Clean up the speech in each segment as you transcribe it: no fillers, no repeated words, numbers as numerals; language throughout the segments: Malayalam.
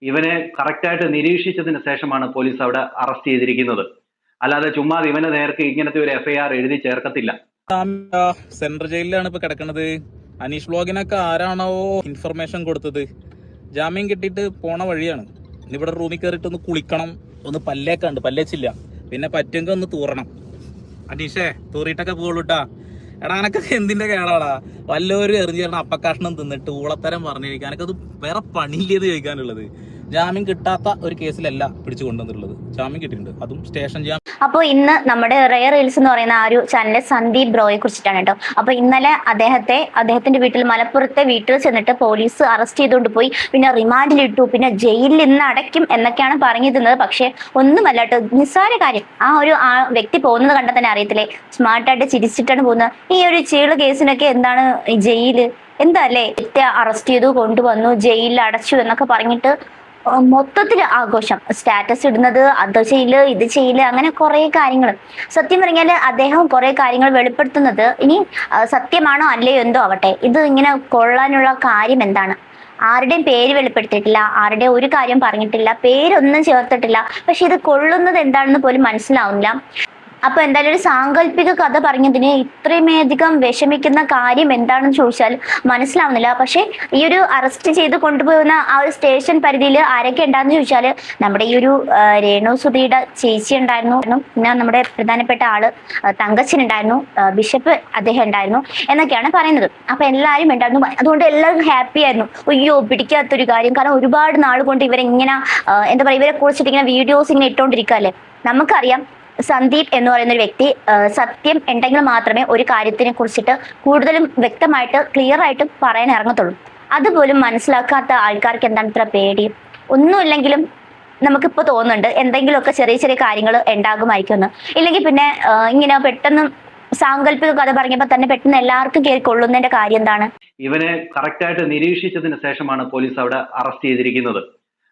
ഇവനെ കറക്റ്റായിട്ട് നിരീക്ഷിച്ചതിന് ശേഷമാണ് പോലീസ് അവിടെ അറസ്റ്റ് ചെയ്തിരിക്കുന്നത്. അല്ലാതെ ചുമ്മാ ഇവനെ നേർക്ക് ഇങ്ങനത്തെ ഒരു എഫ്ഐആർ എഴുതി ചേർക്കത്തില്ല. സെൻട്രൽ ജയിലിലാണ് ഇപ്പൊ കിടക്കുന്നത്. അനീഷ് വ്ലോഗിനൊക്കെ ആരാണോ ഇൻഫർമേഷൻ കൊടുത്തത്? ജാമ്യം കിട്ടിയിട്ട് പോണ വഴിയാണ്. ഇവിടെ റൂമിൽ കയറിയിട്ട് ഒന്ന് കുളിക്കണം, ഒന്ന് പല്ലേക്കുണ്ട്, പല്ലേച്ചില്ല, പിന്നെ പറ്റുമെങ്കിൽ ഒന്ന് തൂറണം. അനീഷേ തൂറിയിട്ടൊക്കെ പോകുള്ളൂട്ടാ. എടാ എനക്ക് എന്തിന്റെ കേടാടാ? വല്ലവരും എറിഞ്ഞു തരണം അപ്പക്കഷ്ണം തിന്നിട്ട് ഊളത്തരം പറഞ്ഞിരിക്കാൻ. എനിക്കത് വേറെ പണിയില്ലേത് ചോദിക്കാനുള്ളത്. ജാമ്യം കിട്ടാത്ത ഒരു കേസിലല്ല പിടിച്ചു കൊണ്ടുവന്നിട്ടുള്ളത്, ജാമ്യം കിട്ടിയിട്ടുണ്ട്, അതും സ്റ്റേഷൻ ജാമ്യം. അപ്പോൾ ഇന്ന് നമ്മുടെ റെയർ റീൽസ് എന്ന് പറയുന്ന ആ ഒരു ചാനലിലെ സന്ദീപ് ബ്രോയെ കുറിച്ചിട്ടാണ് കേട്ടോ. അപ്പോൾ ഇന്നലെ അദ്ദേഹത്തിന്റെ വീട്ടിൽ, മലപ്പുറത്തെ വീട്ടിൽ ചെന്നിട്ട് പോലീസ് അറസ്റ്റ് ചെയ്തുകൊണ്ട് പോയി, പിന്നെ റിമാൻഡിലിട്ടു, പിന്നെ ജയിലിൽ ഇന്ന് അടയ്ക്കും എന്നൊക്കെയാണ് പറഞ്ഞിരുന്നത്. പക്ഷെ ഒന്നുമല്ല കേട്ടോ, നിസ്സാര കാര്യം. ആ വ്യക്തി പോകുന്നത് കണ്ടാൽ തന്നെ അറിയത്തില്ലേ, സ്മാർട്ടായിട്ട് ചിരിച്ചിട്ടാണ് പോകുന്നത്. ഈ ഒരു ചീള് കേസിനൊക്കെ എന്താണ് ഈ ജയില്, എന്താ അല്ലേ? അറസ്റ്റ് ചെയ്തു, കൊണ്ടുവന്നു, ജയിലിൽ അടച്ചു എന്നൊക്കെ പറഞ്ഞിട്ട് മൊത്തത്തിൽ ആഘോഷം, സ്റ്റാറ്റസ് ഇടുന്നത്, അത് ചെയ്യില്, ഇത് ചെയ്യില്, അങ്ങനെ കുറെ കാര്യങ്ങൾ. സത്യം പറഞ്ഞാല് അദ്ദേഹം കുറെ കാര്യങ്ങൾ വെളിപ്പെടുത്തുന്നത് ഇനി സത്യമാണോ അല്ലയോ എന്തോ ആവട്ടെ, ഇത് ഇങ്ങനെ കൊള്ളാനുള്ള കാര്യം എന്താണ്? ആരുടെയും പേര് വെളിപ്പെടുത്തിയിട്ടില്ല, ആരുടെയും ഒരു കാര്യം പറഞ്ഞിട്ടില്ല, പേരൊന്നും ചേർത്തിട്ടില്ല. പക്ഷെ ഇത് കൊള്ളുന്നത് എന്താണെന്ന് പോലും മനസ്സിലാവുന്നില്ല. അപ്പൊ എന്തായാലും ഒരു സാങ്കല്പിക കഥ പറഞ്ഞതിന് ഇത്രയുമധികം വിഷമിക്കുന്ന കാര്യം എന്താണെന്ന് ചോദിച്ചാൽ മനസ്സിലാവുന്നില്ല. പക്ഷെ ഈ ഒരു അറസ്റ്റ് ചെയ്ത് കൊണ്ടുപോകുന്ന ആ ഒരു സ്റ്റേഷൻ പരിധിയിൽ ആരൊക്കെ ഉണ്ടാന്ന് ചോദിച്ചാൽ നമ്മുടെ ഈ ഒരു രേണു സുധിയുടെ ചേച്ചി ഉണ്ടായിരുന്നു, പിന്നെ നമ്മുടെ പ്രധാനപ്പെട്ട ആള് തങ്കച്ചൻ ഉണ്ടായിരുന്നു, ബിഷപ്പ് അദ്ദേഹം ഉണ്ടായിരുന്നു എന്നൊക്കെയാണ് പറയുന്നത്. അപ്പൊ എല്ലാവരും ഉണ്ടായിരുന്നു. അതുകൊണ്ട് എല്ലാവരും ഹാപ്പി ആയിരുന്നു. അയ്യോ പിടിക്കാത്തൊരു കാര്യം, കാരണം ഒരുപാട് നാൾ കൊണ്ട് ഇവരെങ്ങനെ എന്താ പറയുക, ഇവരെ കുറിച്ചിട്ട് ഇങ്ങനെ വീഡിയോസ് ഇങ്ങനെ ഇട്ടുകൊണ്ടിരിക്കുകയല്ലേ. നമുക്കറിയാം സന്ദീപ് എന്ന് പറയുന്ന ഒരു വ്യക്തി സത്യം ഉണ്ടെങ്കിൽ മാത്രമേ ഒരു കാര്യത്തിനെ കുറിച്ചിട്ട് കൂടുതലും വ്യക്തമായിട്ട് ക്ലിയർ ആയിട്ട് പറയാൻ ഇറങ്ങത്തുള്ളൂ. അതുപോലും മനസ്സിലാക്കാത്ത ആൾക്കാർക്ക് എന്താണ് ഇത്ര പേടി? ഒന്നുമില്ലെങ്കിലും നമുക്കിപ്പോൾ തോന്നുന്നുണ്ട് എന്തെങ്കിലുമൊക്കെ ചെറിയ ചെറിയ കാര്യങ്ങൾ ഉണ്ടാകുമായിരിക്കുമെന്ന്. ഇല്ലെങ്കിൽ പിന്നെ ഇങ്ങനെ പെട്ടെന്ന് സാങ്കല്പിക കഥ പറഞ്ഞപ്പോൾ തന്നെ പെട്ടെന്ന് എല്ലാവർക്കും കയറി കൊള്ളുന്നതിന്റെ കാര്യം എന്താണ്? ഇവനെ കറക്റ്റായിട്ട് നിരീക്ഷിച്ചതിന് ശേഷമാണ് പോലീസ് അവിടെ അറസ്റ്റ് ചെയ്തിരിക്കുന്നത്.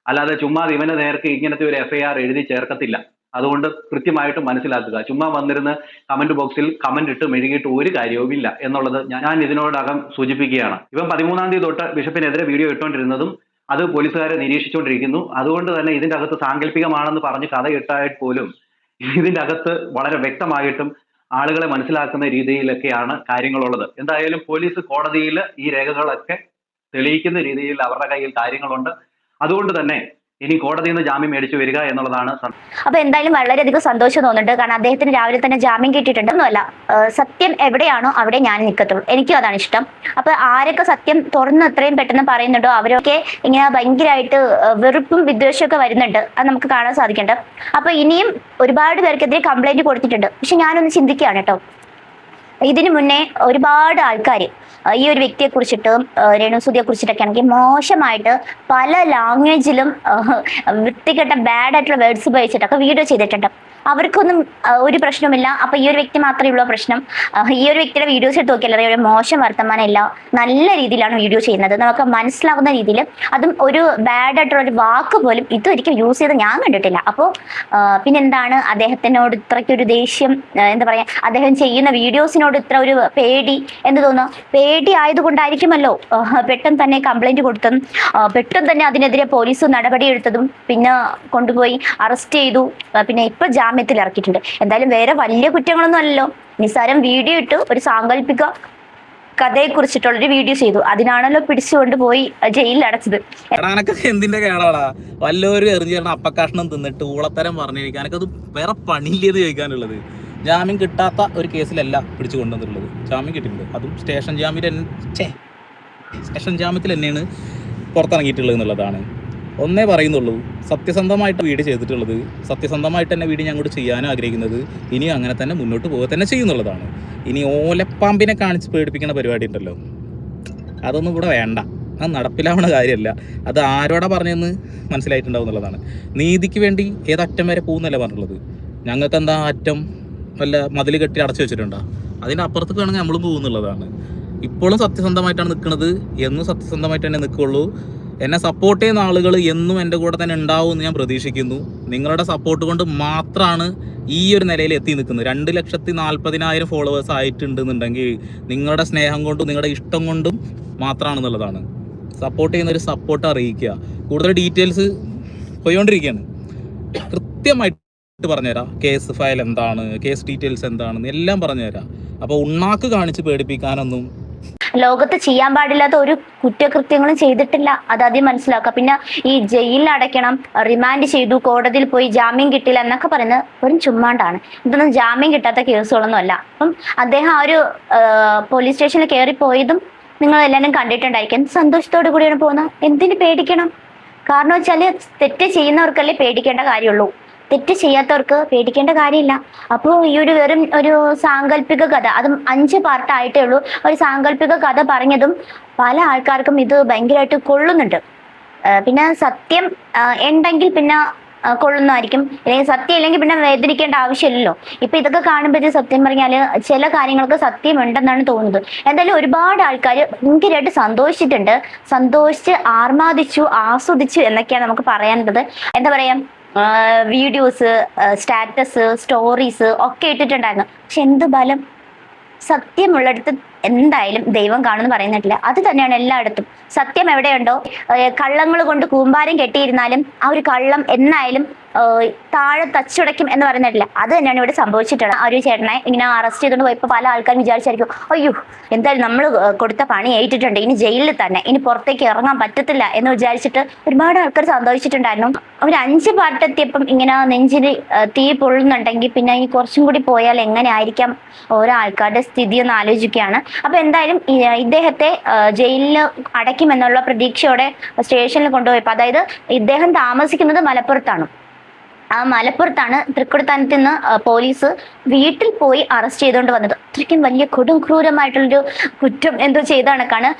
അല്ലാതെ ചുമ്മാ ഇവനെ നേർക്ക് ഇങ്ങനത്തെ ഒരു എഫ്ഐആർ എഴുതി ചേർക്കത്തില്ല. അതുകൊണ്ട് കൃത്യമായിട്ട് മനസ്സിലാക്കുക. ചുമ്മാ വന്നിരുന്ന് കമന്റ് ബോക്സിൽ കമന്റ് ഇട്ട് മെഴുകിയിട്ട് ഒരു കാര്യവുമില്ല എന്നുള്ളത് ഞാൻ ഇതിനോടകം സൂചിപ്പിക്കുകയാണ്. ഇവൻ 13-ാം തീയതി തൊട്ട് ബിഷപ്പിനെതിരെ വീഡിയോ ഇട്ടുകൊണ്ടിരുന്നതും അത് പോലീസുകാരെ നിരീക്ഷിച്ചുകൊണ്ടിരിക്കുന്നു. അതുകൊണ്ട് തന്നെ ഇതിന്റെ അകത്ത് സാങ്കല്പികമാണെന്ന് പറഞ്ഞ് കഥ ഇട്ടായിട്ട് പോലും ഇതിന്റെ അകത്ത് വളരെ വ്യക്തമായിട്ടും ആളുകളെ മനസ്സിലാക്കുന്ന രീതിയിലൊക്കെയാണ് കാര്യങ്ങളുള്ളത്. എന്തായാലും പോലീസ് കോടതിയിൽ ഈ രേഖകളൊക്കെ തെളിയിക്കുന്ന രീതിയിൽ അവരുടെ കയ്യിൽ കാര്യങ്ങളുണ്ട്. അതുകൊണ്ട് തന്നെ ഇനി കോടതിയിൽ നിന്ന് ജാമ്യം മേടിച്ചു വരിക എന്നുള്ളതാണ്. അപ്പൊ എന്തായാലും വളരെയധികം സന്തോഷം തോന്നുന്നുണ്ട്. കാരണം അദ്ദേഹത്തിന് രാവിലെ തന്നെ ജാമ്യം കിട്ടിയിട്ടുണ്ടെന്നല്ല, സത്യം എവിടെയാണോ അവിടെ ഞാൻ നിൽക്കത്തുള്ളൂ, എനിക്കും അതാണ് ഇഷ്ടം. അപ്പൊ ആരൊക്കെ സത്യം തുറന്ന് എത്രയും പെട്ടെന്ന് പറയുന്നുണ്ടോ അവരൊക്കെ ഇങ്ങനെ ഭയങ്കരമായിട്ട് വെറുപ്പും വിദ്വേഷമൊക്കെ വരുന്നുണ്ട്, അത് നമുക്ക് കാണാൻ സാധിക്കുന്നുണ്ട്. അപ്പൊ ഇനിയും ഒരുപാട് പേർക്കെതിരെ കംപ്ലൈന്റ് കൊടുത്തിട്ടുണ്ട്. പക്ഷെ ഞാനൊന്ന് ചിന്തിക്കുകയാണ് കേട്ടോ, ഇതിനു മുന്നേ ഒരുപാട് ആൾക്കാർ ഈ ഒരു വ്യക്തിയെ കുറിച്ചിട്ടും രേണുസുധിയെ കുറിച്ചിട്ടൊക്കെ ആണെങ്കിൽ മോശമായിട്ട് പല ലാംഗ്വേജിലും വൃത്തികെട്ട ബാഡ് ആയിട്ടുള്ള വേർഡ്സ് ഉപയോഗിച്ചിട്ടൊക്കെ വീഡിയോ ചെയ്തിട്ടുണ്ട്. അവർക്കൊന്നും ഒരു പ്രശ്നവുമില്ല. അപ്പൊ ഈ ഒരു വ്യക്തി മാത്രമേ ഉള്ളൂ പ്രശ്നം. ഈ ഒരു വ്യക്തിയുടെ വീഡിയോസ് എടുത്ത് നോക്കിയാൽ ഒരു മോശം വർത്തമാനമില്ല, നല്ല രീതിയിലാണ് വീഡിയോ ചെയ്യുന്നത്, നമുക്ക് മനസ്സിലാകുന്ന രീതിയിൽ. അതും ഒരു ബാഡ് ആയിട്ടുള്ള ഒരു വാക്ക് പോലും ഇതൊരിക്കലും യൂസ് ചെയ്ത് ഞാൻ കണ്ടിട്ടില്ല. അപ്പോൾ പിന്നെന്താണ് അദ്ദേഹത്തിനോട് ഇത്രയ്ക്കൊരു ദേഷ്യം? എന്താ പറയാ, അദ്ദേഹം ചെയ്യുന്ന വീഡിയോസിനോട് ഇത്ര ഒരു പേടി എന്ന് തോന്നുന്നു. പേടി ആയതുകൊണ്ടായിരിക്കുമല്ലോ പെട്ടെന്ന് തന്നെ കംപ്ലൈന്റ് കൊടുത്തതും പെട്ടെന്ന് തന്നെ അതിനെതിരെ പോലീസ് നടപടിയെടുത്തതും പിന്നെ കൊണ്ടുപോയി അറസ്റ്റ് ചെയ്തു, പിന്നെ ഇപ്പൊ ജാമ്യത്തിൽ ഇറക്കിയിട്ടുണ്ട്. എന്തായാലും വേറെ വലിയ കുറ്റങ്ങളൊന്നും അല്ലല്ലോ, നിസ്സാരം വീഡിയോ ഇട്ട് ഒരു സാങ്കല്പിക കഥയെ കുറിച്ചിട്ടുള്ളൊരു വീഡിയോ ചെയ്തു, അതിനാണല്ലോ പിടിച്ചുകൊണ്ട് പോയി ജയിലിൽ അടച്ചത്. എന്തിന്റെ കേടാടാ? വല്ലവരും എറിഞ്ഞു തരണം അപ്പക്കഷ്ണം തിന്നിട്ട് ഊളത്തരം പറഞ്ഞിരിക്കാൻ. എനിക്കത് വേറെ പണിയില്ലേത് ചോദിക്കാനുള്ളത്. ജാമ്യം കിട്ടാത്ത ഒരു കേസിലല്ല പിടിച്ചു കൊണ്ടുവന്നിട്ടുള്ളത്, ജാമ്യം കിട്ടിയിട്ടുണ്ട്, അതും സ്റ്റേഷൻ ജാമ്യത്തിൽ തന്നെയാണ് പുറത്തിറങ്ങിയിട്ടുള്ളത് എന്നുള്ളതാണ്. ഒന്നേ പറയുന്നുള്ളൂ, സത്യസന്ധമായിട്ട് വീഡിയോ ചെയ്തിട്ടുള്ളത്, സത്യസന്ധമായിട്ട് തന്നെ വീഡിയോ ഞങ്ങോട്ട് ചെയ്യാനും ആഗ്രഹിക്കുന്നത്, ഇനിയും അങ്ങനെ തന്നെ മുന്നോട്ട് പോകുക തന്നെ ചെയ്യുന്നുള്ളതാണ്. ഇനി ഓലപ്പാമ്പിനെ കാണിച്ച് പേടിപ്പിക്കുന്ന പരിപാടി ഉണ്ടല്ലോ, അതൊന്നും ഇവിടെ വേണ്ട, അത് നടപ്പിലാവുന്ന കാര്യമല്ല. അത് ആരോടാ പറഞ്ഞതെന്ന് മനസ്സിലായിട്ടുണ്ടാവും എന്നുള്ളതാണ്. നീതിക്ക് വേണ്ടി ഏതറ്റം വരെ പോകുന്നല്ല പറഞ്ഞുള്ളത്. ഞങ്ങൾക്ക് എന്താ അറ്റം വല്ല മതിൽ കെട്ടി അടച്ചു വെച്ചിട്ടുണ്ടോ? അതിൻ്റെ അപ്പുറത്തേക്ക് വേണമെങ്കിൽ നമ്മളും പോകുന്നുള്ളതാണ്. ഇപ്പോഴും സത്യസന്ധമായിട്ടാണ് നിൽക്കുന്നത്, എന്നും സത്യസന്ധമായിട്ട് തന്നെ നിൽക്കുള്ളൂ. എന്നെ സപ്പോർട്ട് ചെയ്യുന്ന ആളുകൾ എന്നും എൻ്റെ കൂടെ തന്നെ ഉണ്ടാവും എന്ന് ഞാൻ പ്രതീക്ഷിക്കുന്നു. നിങ്ങളുടെ സപ്പോർട്ട് കൊണ്ട് മാത്രമാണ് ഈ ഒരു നിലയിൽ എത്തി നിൽക്കുന്നത്. 2,40,000 ഫോളോവേഴ്സ് ആയിട്ടുണ്ടെന്നുണ്ടെങ്കിൽ നിങ്ങളുടെ സ്നേഹം കൊണ്ടും നിങ്ങളുടെ ഇഷ്ടം കൊണ്ടും മാത്രമാണെന്നുള്ളതാണ്. സപ്പോർട്ട് ചെയ്യുന്ന ഒരു സപ്പോർട്ട് അറിയിക്കുക. കൂടുതൽ ഡീറ്റെയിൽസ് പോയിക്കൊണ്ടിരിക്കുകയാണ്. കൃത്യമായിട്ട് പറഞ്ഞുതരാം. കേസ് ഫയൽ എന്താണ്, കേസ് ഡീറ്റെയിൽസ് എന്താണെന്ന് എല്ലാം പറഞ്ഞുതരാം. അപ്പോൾ ഉണ്ണാക്ക് കാണിച്ച് പേടിപ്പിക്കാനൊന്നും ലോകത്ത് ചെയ്യാൻ പാടില്ലാത്ത ഒരു കുറ്റകൃത്യങ്ങളും ചെയ്തിട്ടില്ല. അത് ആദ്യം മനസ്സിലാക്കുക. പിന്നെ ഈ ജയിലിൽ അടയ്ക്കണം, റിമാൻഡ് ചെയ്തു, കോടതിയിൽ പോയി ജാമ്യം കിട്ടില്ല എന്നൊക്കെ പറയുന്നത് വെറും ചുമ്മാണ്ടാണ്. ഇതൊന്നും ജാമ്യം കിട്ടാത്ത കേസുകളൊന്നും അല്ല. അപ്പം അദ്ദേഹം ആ ഒരു പോലീസ് സ്റ്റേഷനിൽ കയറി പോയതും നിങ്ങൾ എല്ലാവരും കണ്ടിട്ടുണ്ടായിരിക്കും. സന്തോഷത്തോടു കൂടിയാണ് പോകുന്നത്. എന്തിന് പേടിക്കണം? കാരണം വെച്ചാൽ തെറ്റ് ചെയ്യുന്നവർക്കല്ലേ പേടിക്കേണ്ട കാര്യമുള്ളൂ. തെറ്റ് ചെയ്യാത്തവർക്ക് പേടിക്കേണ്ട കാര്യമില്ല. അപ്പോൾ ഈ ഒരു വെറും ഒരു സാങ്കല്പിക കഥ, അതും 5 പാർട്ടായിട്ടേ ഉള്ളൂ, ഒരു സാങ്കല്പിക കഥ പറഞ്ഞതും പല ആൾക്കാർക്കും ഇത് ഭയങ്കരമായിട്ട് കൊള്ളുന്നുണ്ട്. പിന്നെ സത്യം ഉണ്ടെങ്കിൽ പിന്നെ കൊള്ളുന്നതായിരിക്കും, അല്ലെങ്കിൽ സത്യം ഇല്ലെങ്കിൽ പിന്നെ വേദനിക്കേണ്ട ആവശ്യമില്ലല്ലോ. ഇപ്പൊ ഇതൊക്കെ കാണുമ്പോഴേ സത്യം പറഞ്ഞാല് ചില കാര്യങ്ങൾക്ക് സത്യം ഉണ്ടെന്നാണ് തോന്നുന്നത്. എന്തായാലും ഒരുപാട് ആൾക്കാർ ഭയങ്കരമായിട്ട് സന്തോഷിച്ചിട്ടുണ്ട്. സന്തോഷിച്ച് ആർമാദിച്ചു, ആസ്വദിച്ചു എന്നൊക്കെയാണ് നമുക്ക് പറയാനുള്ളത്. എന്താ പറയാ, വീഡിയോസ്, സ്റ്റാറ്റസ്, സ്റ്റോറീസ് ഒക്കെ ഇട്ടിട്ടുണ്ടായിരുന്നു. പക്ഷെ എന്ത് ബലം! സത്യമുള്ളിടത്ത് എന്തായാലും ദൈവം കാണുമെന്ന് പറയുന്നിട്ടില്ല. അത് തന്നെയാണ് എല്ലായിടത്തും. സത്യം എവിടെയുണ്ടോ, കള്ളങ്ങൾ കൊണ്ട് കൂമ്പാരം കെട്ടിയിരുന്നാലും ആ ഒരു കള്ളം എന്നായാലും താഴെ തച്ചുടയ്ക്കും എന്ന് പറയുന്നിട്ടില്ല. അത് തന്നെയാണ് ഇവിടെ സംഭവിച്ചിട്ടുള്ളത്. ആ ഒരു ചേട്ടനെ ഇങ്ങനെ അറസ്റ്റ് ചെയ്തുകൊണ്ട് പോയപ്പോൾ പല ആൾക്കാരും വിചാരിച്ചായിരിക്കും, അയ്യോ എന്തായാലും നമ്മൾ കൊടുത്ത പണി ഏറ്റിട്ടുണ്ട്, ഇനി ജയിലിൽ തന്നെ, ഇനി പുറത്തേക്ക് ഇറങ്ങാൻ പറ്റത്തില്ല എന്ന് വിചാരിച്ചിട്ട് ഒരുപാട് ആൾക്കാർ സന്തോഷിച്ചിട്ടുണ്ടായിരുന്നു. ഒരു 5 പാർട്ടെത്തിയപ്പം ഇങ്ങനെ നെഞ്ചിന് തീ പൊള്ളുന്നുണ്ടെങ്കിൽ പിന്നെ ഈ കുറച്ചും കൂടി പോയാൽ എങ്ങനെ ആയിരിക്കാം ഓരോ ആൾക്കാരുടെ സ്ഥിതി എന്ന് ആലോചിക്കുകയാണ്. അപ്പൊ എന്തായാലും ഇദ്ദേഹത്തെ ജയിലിൽ അടയ്ക്കുമെന്നുള്ള പ്രതീക്ഷയോടെ സ്റ്റേഷനിൽ കൊണ്ടുപോയപ്പോൾ, അതായത് ഇദ്ദേഹം താമസിക്കുന്നത് മലപ്പുറത്താണ്. ആ മലപ്പുറത്താണ് തൃക്കൊടിത്താനത്ത് നിന്ന് പോലീസ് വീട്ടിൽ പോയി അറസ്റ്റ് ചെയ്തുകൊണ്ട് വന്നത്. അത്രയ്ക്കും വലിയ കൊടും ക്രൂരമായിട്ടുള്ളൊരു കുറ്റം എന്തോ ചെയ്ത കണക്കാണ്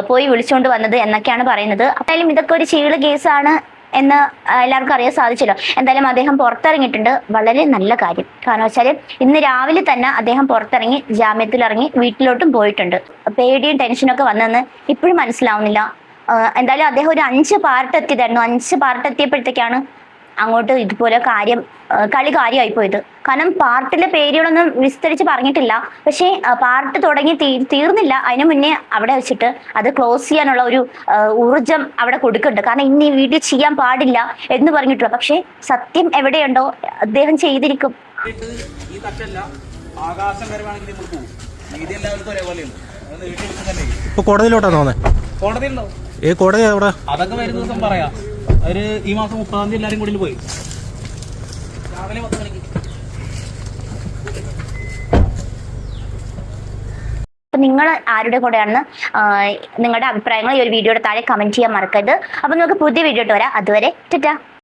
പോയി വിളിച്ചുകൊണ്ട് വന്നത് എന്നൊക്കെയാണ് പറയുന്നത്. എന്തായാലും ഇതൊക്കെ ഒരു ചീള് കേസാണ് എന്ന് എല്ലാവർക്കും അറിയാൻ സാധിച്ചല്ലോ. എന്തായാലും അദ്ദേഹം പുറത്തിറങ്ങിയിട്ടുണ്ട്. വളരെ നല്ല കാര്യം. കാരണം വെച്ചാൽ ഇന്ന് രാവിലെ തന്നെ അദ്ദേഹം പുറത്തിറങ്ങി, ജാമ്യത്തിലിറങ്ങി, വീട്ടിലോട്ടും പോയിട്ടുണ്ട്. പേടിയും ടെൻഷനൊക്കെ വന്നെന്ന് ഇപ്പോഴും മനസ്സിലാവുന്നില്ല. എന്തായാലും അദ്ദേഹം ഒരു 5 പാർട്ട് എത്തിയതായിരുന്നു. 5 പാർട്ട് എത്തിയപ്പോഴത്തേക്കാണ് അങ്ങോട്ട് ഇതുപോലെ കളി കാര്യമായി പോയത്. കാരണം പാർട്ടിലെ പേരുകളൊന്നും വിസ്തരിച്ച് പറഞ്ഞിട്ടില്ല. പക്ഷേ പാർട്ട് തുടങ്ങി തീർന്നില്ല. അതിനു മുന്നേ അവിടെ വെച്ചിട്ട് അത് ക്ലോസ് ചെയ്യാനുള്ള ഒരു ഊർജം അവിടെ കൊടുക്കുന്നുണ്ട്. കാരണം ഇനി ഈ വീഡിയോ ചെയ്യാൻ പാടില്ല എന്ന് പറഞ്ഞിട്ടുള്ള, പക്ഷേ സത്യം എവിടെയുണ്ടോ അദ്ദേഹം ചെയ്തിരിക്കും. ഇപ്പൊ കോടതിയിലോട്ടാ തോന്നുന്നത്. കോടതിയുണ്ടോ? കോടതി എവിടെ? അതൊക്കെ വരുന്ന ദിവസം പറയാം. അവര് ഈ മാസം 30-ാം തീയതി എല്ലാവരും കൂടി പോയി. രാവിലെ 10 മണിക്ക്. നിങ്ങൾ ആരുടെ കൂടെയാണെന്ന് നിങ്ങളുടെ അഭിപ്രായങ്ങൾ ഈ ഒരു വീഡിയോയുടെ താഴെ കമന്റ് ചെയ്യാൻ മറക്കരുത്. അപ്പൊ നമുക്ക് പുതിയ വീഡിയോ ഇട്ട് വരാം. അതുവരെ ടാറ്റാ.